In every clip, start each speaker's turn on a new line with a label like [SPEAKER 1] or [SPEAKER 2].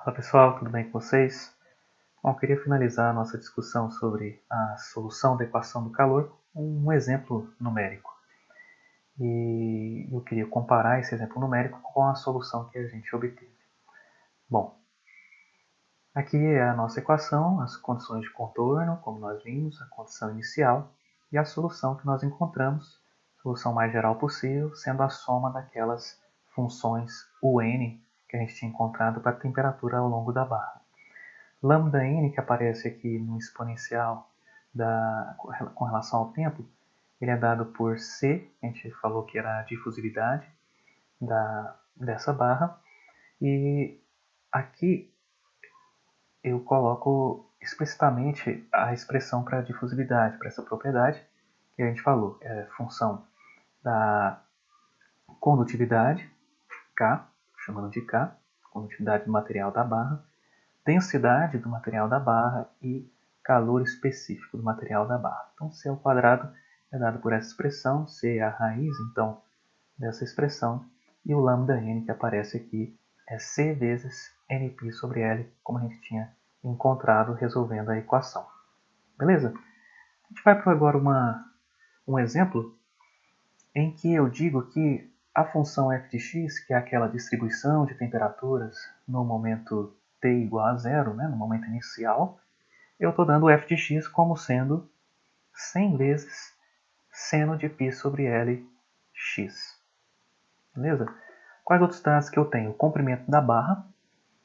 [SPEAKER 1] Fala pessoal, tudo bem com vocês? Bom, eu queria finalizar a nossa discussão sobre a solução da equação do calor com um exemplo numérico. E eu queria comparar esse exemplo numérico com a solução que a gente obteve. Bom, aqui é a nossa equação, as condições de contorno, como nós vimos, a condição inicial e a solução que nós encontramos, solução mais geral possível, sendo a soma daquelas funções UN que a gente tinha encontrado para a temperatura ao longo da barra. Lambda n, que aparece aqui no exponencial com relação ao tempo, ele é dado por C, a gente falou que era a difusividade dessa barra, e aqui eu coloco explicitamente a expressão para a difusividade, para essa propriedade que a gente falou, é função da condutividade, K, chamando de K, condutividade do material da barra, densidade do material da barra e calor específico do material da barra. Então, C ao quadrado é dado por essa expressão, C é a raiz, então, dessa expressão, e o lambda n que aparece aqui é C vezes nπ sobre L, como a gente tinha encontrado resolvendo a equação. Beleza? A gente vai para agora um exemplo em que eu digo que a função f de x, que é aquela distribuição de temperaturas no momento t igual a zero, né, no momento inicial, eu estou dando f de x como sendo 100 vezes seno de π sobre L x. Beleza? Quais outros dados que eu tenho? O comprimento da barra,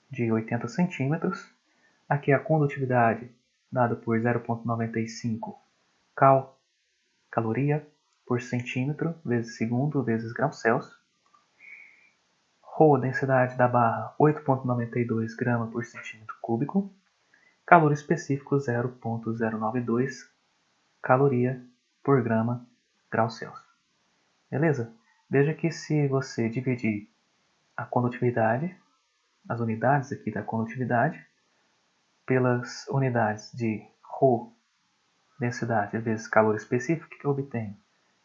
[SPEAKER 1] de 80 centímetros. Aqui a condutividade, dada por 0,95 caloria por centímetro, vezes segundo, vezes grau Celsius. Rho, densidade da barra, 8,92 grama por centímetro cúbico. Calor específico, 0,092 caloria por grama grau Celsius. Beleza? Veja que se você dividir a condutividade, as unidades aqui da condutividade, pelas unidades de Rho, densidade, vezes calor específico, que eu obtenho?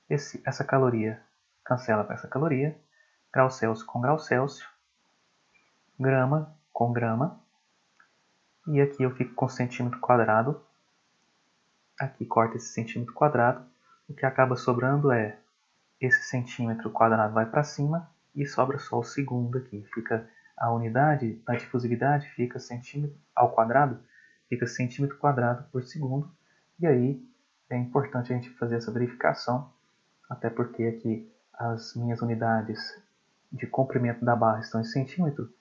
[SPEAKER 1] Essa caloria cancela com essa caloria, grau Celsius com grau Celsius, grama com grama, e aqui eu fico com centímetro quadrado, aqui corta esse centímetro quadrado, o que acaba sobrando é esse centímetro quadrado vai para cima e sobra só o segundo aqui. Fica a unidade da difusividade, fica centímetro ao quadrado, fica centímetro quadrado por segundo. E aí é importante a gente fazer essa verificação, até porque aqui as minhas unidades de comprimento da barra estão em centímetro.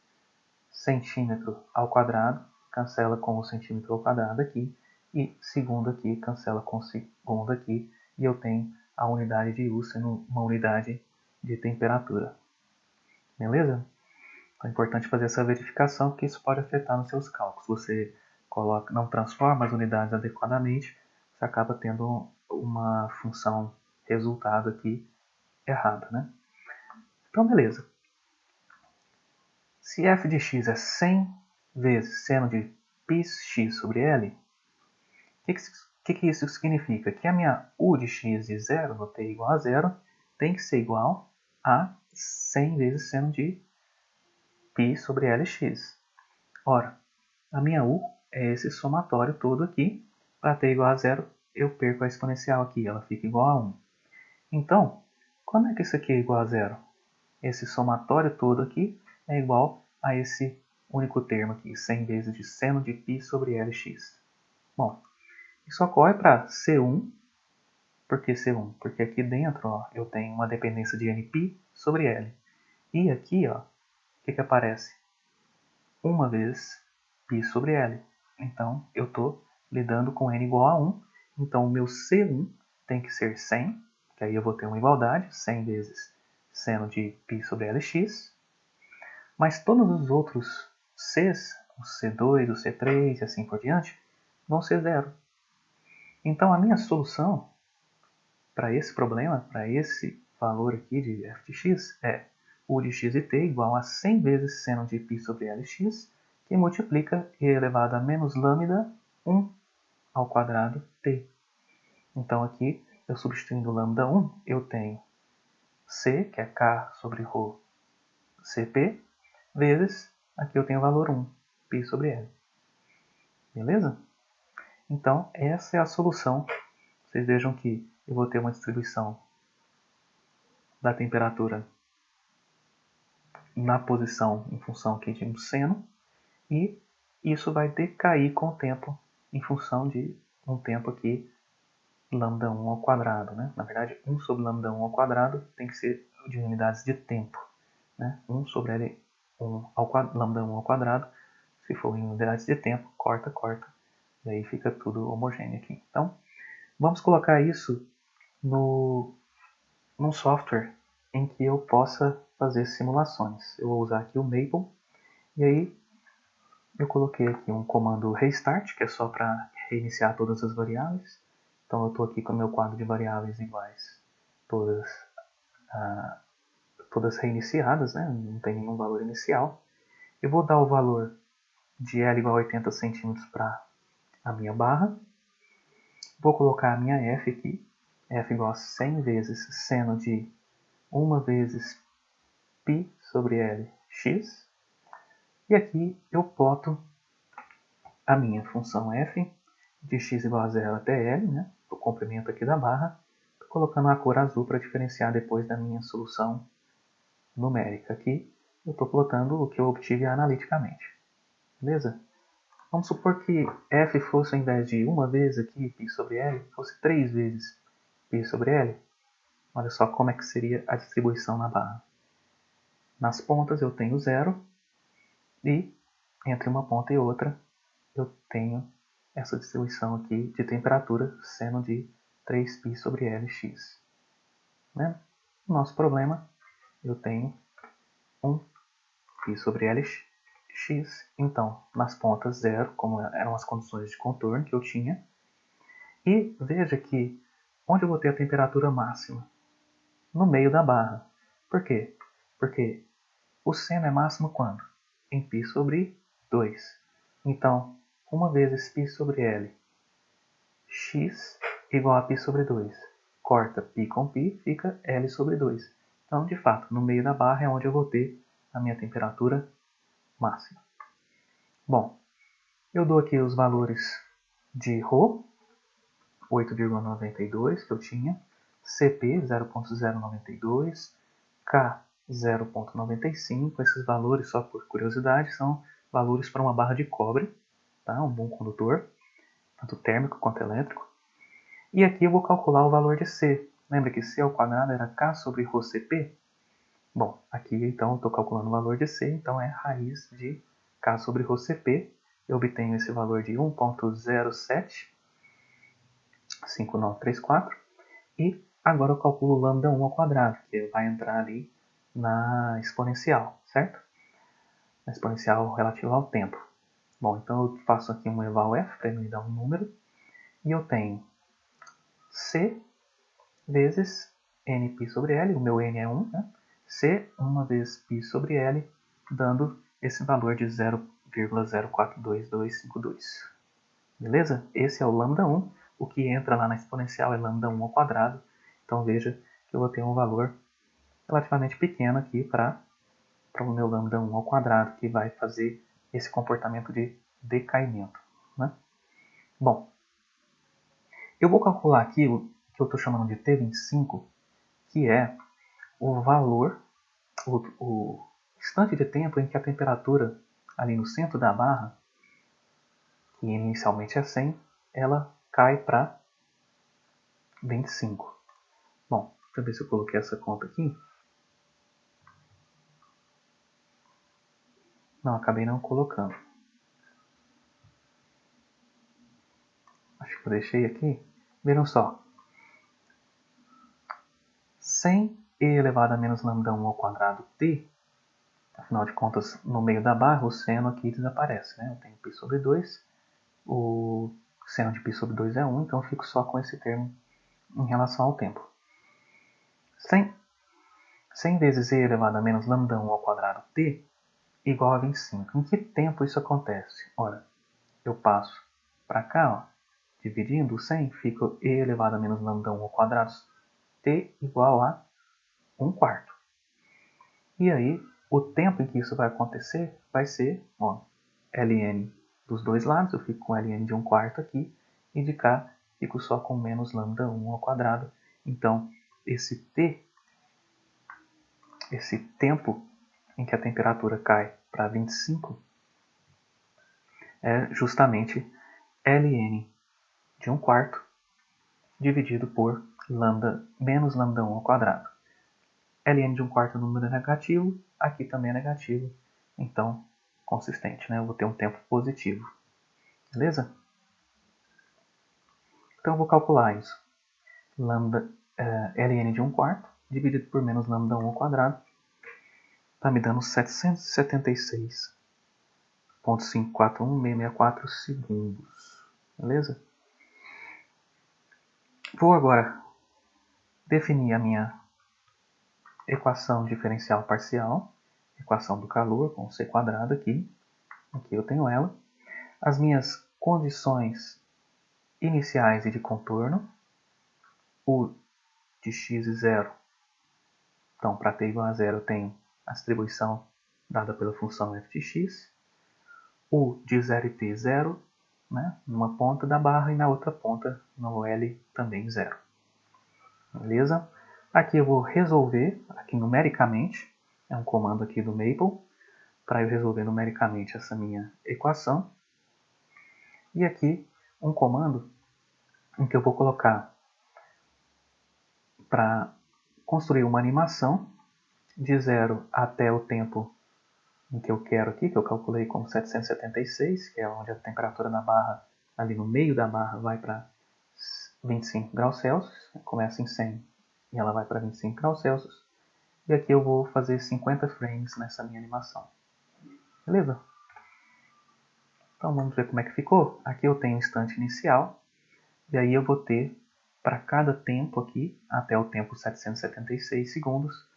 [SPEAKER 1] Centímetro ao quadrado cancela com o centímetro ao quadrado aqui, e segundo aqui cancela com o segundo aqui, e eu tenho a unidade de U sendo uma unidade de temperatura. Beleza? Então é importante fazer essa verificação, porque isso pode afetar nos seus cálculos. Você não transforma as unidades adequadamente, você acaba tendo uma função resultado aqui errada, né? Então, beleza. Se f de x é 100 vezes seno de πx sobre L, o que isso significa? Que a minha u de x de 0, no t igual a 0, tem que ser igual a 100 vezes seno de π sobre Lx. Ora, a minha u é esse somatório todo aqui. Para t igual a 0, eu perco a exponencial aqui, ela fica igual a 1. Então, quando é que isso aqui é igual a 0? Esse somatório todo aqui é igual a esse único termo aqui, 100 vezes de seno de π sobre Lx. Bom, isso ocorre para C1. Por que C1? Porque aqui dentro ó, eu tenho uma dependência de nπ sobre L. E aqui, ó, o que aparece? 1 vezes π sobre L. Então, eu estou lidando com n igual a 1. Então, o meu C1 tem que ser 100, que aí eu vou ter uma igualdade, 100 vezes seno de π sobre Lx. Mas todos os outros Cs, o C2, o C3 e assim por diante, vão ser zero. Então, a minha solução para esse problema, para esse valor aqui de f de x, é u de x de t igual a 100 vezes seno de π sobre Lx, que multiplica e elevado a menos lambda 1 ao quadrado t. Então, aqui, eu substituindo lambda 1, eu tenho c, que é k sobre ρ cp, vezes, aqui eu tenho o valor 1, π sobre L. Beleza? Então, essa é a solução. Vocês vejam que eu vou ter uma distribuição da temperatura na posição em função aqui de um seno, e isso vai decair com o tempo em função de um tempo aqui lambda 1 ao quadrado. Né? Na verdade, 1 sobre lambda 1 ao quadrado tem que ser de unidades de tempo. Né? 1 sobre L1 ao lambda 1 ao quadrado, se for em unidades de tempo, corta, daí fica tudo homogêneo aqui. Então, vamos colocar isso num software em que eu possa fazer simulações. Eu vou usar aqui o Maple, e aí eu coloquei aqui um comando restart, que é só para reiniciar todas as variáveis. Então eu estou aqui com o meu quadro de variáveis iguais, todas reiniciadas, né? Não tem nenhum valor inicial. Eu vou dar o valor de L igual a 80 centímetros para a minha barra. Vou colocar a minha F aqui, F igual a 100 vezes seno de 1 vezes π sobre L x. E aqui eu ploto a minha função f de x igual a 0 até L, né? O comprimento aqui da barra, colocando a cor azul para diferenciar depois da minha solução numérica. Aqui eu estou plotando o que eu obtive analiticamente. Beleza? Vamos supor que f fosse, ao invés de uma vez aqui, π sobre L, fosse 3 vezes π sobre L. Olha só como é que seria a distribuição na barra. Nas pontas eu tenho 0, e entre uma ponta e outra eu tenho essa distribuição aqui de temperatura seno de 3π sobre Lx. Né? No nosso problema, eu tenho 1π sobre Lx. Então, nas pontas 0, como eram as condições de contorno que eu tinha. E veja que onde eu vou ter a temperatura máxima? No meio da barra. Por quê? Porque o seno é máximo quando? Em π sobre 2. Então, 1 vezes π sobre L, x igual a π sobre 2. Corta π com π, fica L sobre 2. Então, de fato, no meio da barra é onde eu vou ter a minha temperatura máxima. Bom, eu dou aqui os valores de ρ, 8,92 que eu tinha, Cp 0,092, K 0,95. Esses valores, só por curiosidade, são valores para uma barra de cobre, tá? Um bom condutor, tanto térmico quanto elétrico. E aqui eu vou calcular o valor de C. Lembra que C ao quadrado era K sobre ρCp? Bom, aqui então eu estou calculando o valor de C, então é raiz de K sobre ρCp. Eu obtenho esse valor de 1,075934. E agora eu calculo lambda 1 ao quadrado, que vai entrar ali na exponencial, certo? Na exponencial relativa ao tempo. Bom, então eu faço aqui um eval f para ele me dar um número. E eu tenho C vezes nπ sobre L, o meu n é 1, né? C 1 vezes π sobre L, dando esse valor de 0,042252. Beleza? Esse é o lambda 1. O que entra lá na exponencial é lambda 1 ao quadrado. Então veja que eu vou ter um valor relativamente pequeno aqui para o meu lambda 1 ao quadrado, que vai fazer esse comportamento de decaimento. Né? Bom, eu vou calcular aqui o que eu estou chamando de T25, que é o valor, o instante de tempo em que a temperatura ali no centro da barra, que inicialmente é 100, ela cai para 25. Bom, deixa eu ver se eu coloquei essa conta aqui. Não, acabei não colocando. Acho que eu deixei aqui. Vejam só. 100 e elevado a menos lambda 1 ao quadrado t. Afinal de contas, no meio da barra, o seno aqui desaparece. Né? Eu tenho π sobre 2. O seno de π sobre 2 é 1, então eu fico só com esse termo em relação ao tempo. 100 vezes e elevado a menos lambda 1 ao quadrado t igual a 25. Em que tempo isso acontece? Ora, eu passo para cá, ó, dividindo o 100, fica e elevado a menos lambda 1 ao quadrado t igual a 1 quarto. E aí, o tempo em que isso vai acontecer vai ser, ó, ln dos dois lados, eu fico com ln de 1/4 aqui, e de cá fico só com menos lambda 1 ao quadrado. Então, esse tempo em que a temperatura cai para 25 é justamente ln de 1/4 dividido por menos lambda 1 ao quadrado. ln de 1/4 é um número negativo, aqui também é negativo, então consistente, né? Eu vou ter um tempo positivo. Beleza? Então eu vou calcular isso. ln de 1/4 dividido por menos lambda 1 ao quadrado está me dando 776,541664 segundos. Beleza? Vou agora definir a minha equação diferencial parcial, equação do calor com c quadrado aqui. Aqui eu tenho ela. As minhas condições iniciais e de contorno, U de x e 0. Então, para t igual a 0, eu tenho a distribuição dada pela função f de x. U de 0 e t 0, né, numa ponta da barra e na outra ponta, no L, também 0. Beleza? Aqui eu vou resolver, aqui numericamente, é um comando aqui do Maple, para eu resolver numericamente essa minha equação. E aqui um comando em que eu vou colocar para construir uma animação de 0 até o tempo em que eu quero aqui, que eu calculei como 776, que é onde a temperatura da barra, ali no meio da barra, vai para 25 graus Celsius. Começa em 100 e ela vai para 25 graus Celsius. E aqui eu vou fazer 50 frames nessa minha animação. Beleza? Então vamos ver como é que ficou. Aqui eu tenho o instante inicial. E aí eu vou ter, para cada tempo aqui, até o tempo 776 segundos,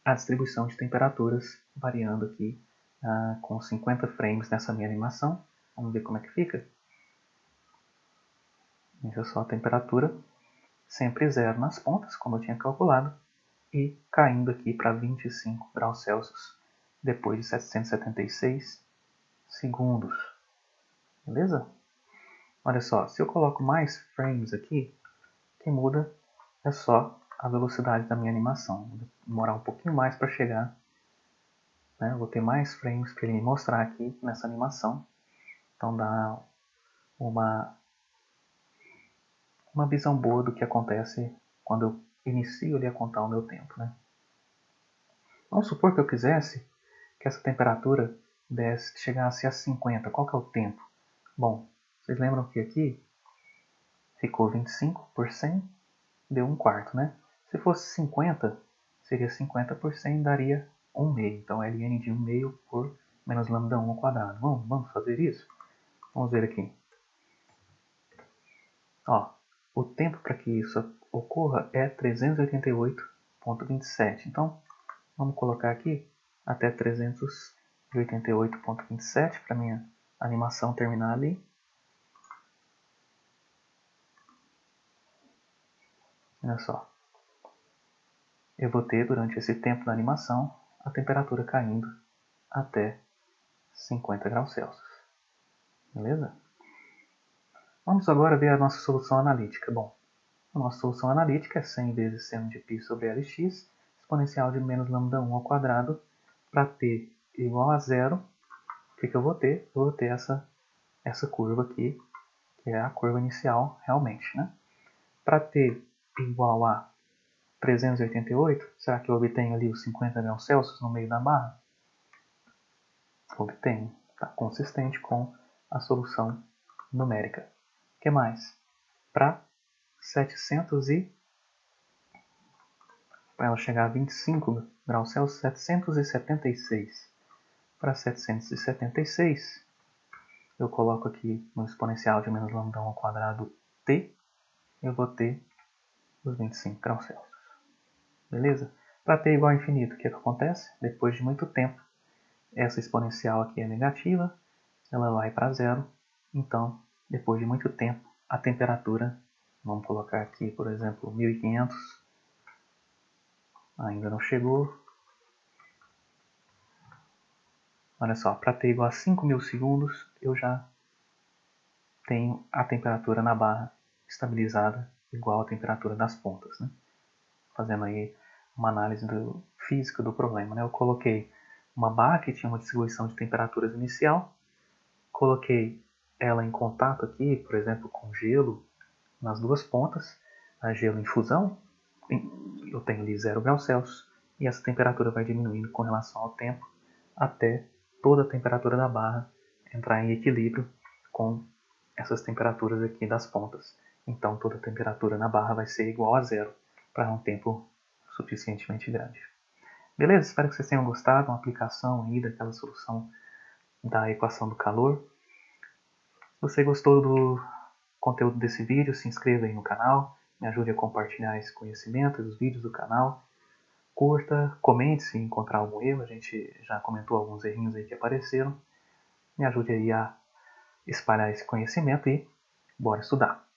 [SPEAKER 1] a distribuição de temperaturas variando aqui com 50 frames nessa minha animação. Vamos ver como é que fica. Veja só a temperatura, sempre 0 nas pontas, como eu tinha calculado, e caindo aqui para 25 graus Celsius depois de 776 segundos. Beleza? Olha só, se eu coloco mais frames aqui, o que muda é só a velocidade da minha animação. Vou demorar um pouquinho mais para chegar. Né? Vou ter mais frames para ele me mostrar aqui nessa animação. Então dá uma visão boa do que acontece quando eu inicio ali a contar o meu tempo. Né? Vamos supor que eu quisesse que essa temperatura chegasse a 50. Qual que é o tempo? Bom, vocês lembram que aqui ficou 25 por 100, deu 1/4, né? Se fosse 50, seria 50 por 100, daria 1/2. Então, ln de 1/2 por menos lambda 1 ao quadrado. Vamos fazer isso? Vamos ver aqui. Ó, o tempo para que isso ocorra é 388,27. Então, vamos colocar aqui até 388,27 para minha animação terminar ali. Olha só. Eu vou ter, durante esse tempo da animação, a temperatura caindo até 50 graus Celsius. Beleza? Vamos agora ver a nossa solução analítica. Bom, a nossa solução analítica é 100 vezes seno de π sobre Lx, exponencial de menos lambda 1 ao quadrado, para t igual a 0. O que eu vou ter? Eu vou ter essa curva aqui, que é a curva inicial realmente. Né? Para t igual a 388, será que eu obtenho ali os 50 graus Celsius no meio da barra? Obtenho. Está consistente com a solução numérica. O que mais? Para ela chegar a 25 graus Celsius, 776. Para 776, eu coloco aqui no exponencial de menos lambda 1 ao quadrado t, eu vou ter os 25 graus Celsius. Beleza? Para t igual a infinito, o que acontece? Depois de muito tempo, essa exponencial aqui é negativa, ela vai para zero. Então, depois de muito tempo, a temperatura, vamos colocar aqui, por exemplo, 1500, ainda não chegou. Olha só, para t igual a 5.000 segundos, eu já tenho a temperatura na barra estabilizada igual à temperatura das pontas, né? Fazendo aí uma análise física do problema, né? Eu coloquei uma barra que tinha uma distribuição de temperaturas inicial, coloquei ela em contato aqui, por exemplo, com gelo nas duas pontas, a gelo em fusão, eu tenho ali 0 graus Celsius, e essa temperatura vai diminuindo com relação ao tempo até toda a temperatura da barra entrar em equilíbrio com essas temperaturas aqui das pontas. Então toda a temperatura na barra vai ser igual a zero para um tempo suficientemente grande. Beleza? Espero que vocês tenham gostado. Uma aplicação aí daquela solução da equação do calor. Se você gostou do conteúdo desse vídeo, se inscreva aí no canal, me ajude a compartilhar esse conhecimento, os vídeos do canal. Curta, comente se encontrar algum erro, a gente já comentou alguns errinhos aí que apareceram. Me ajude aí a espalhar esse conhecimento e bora estudar!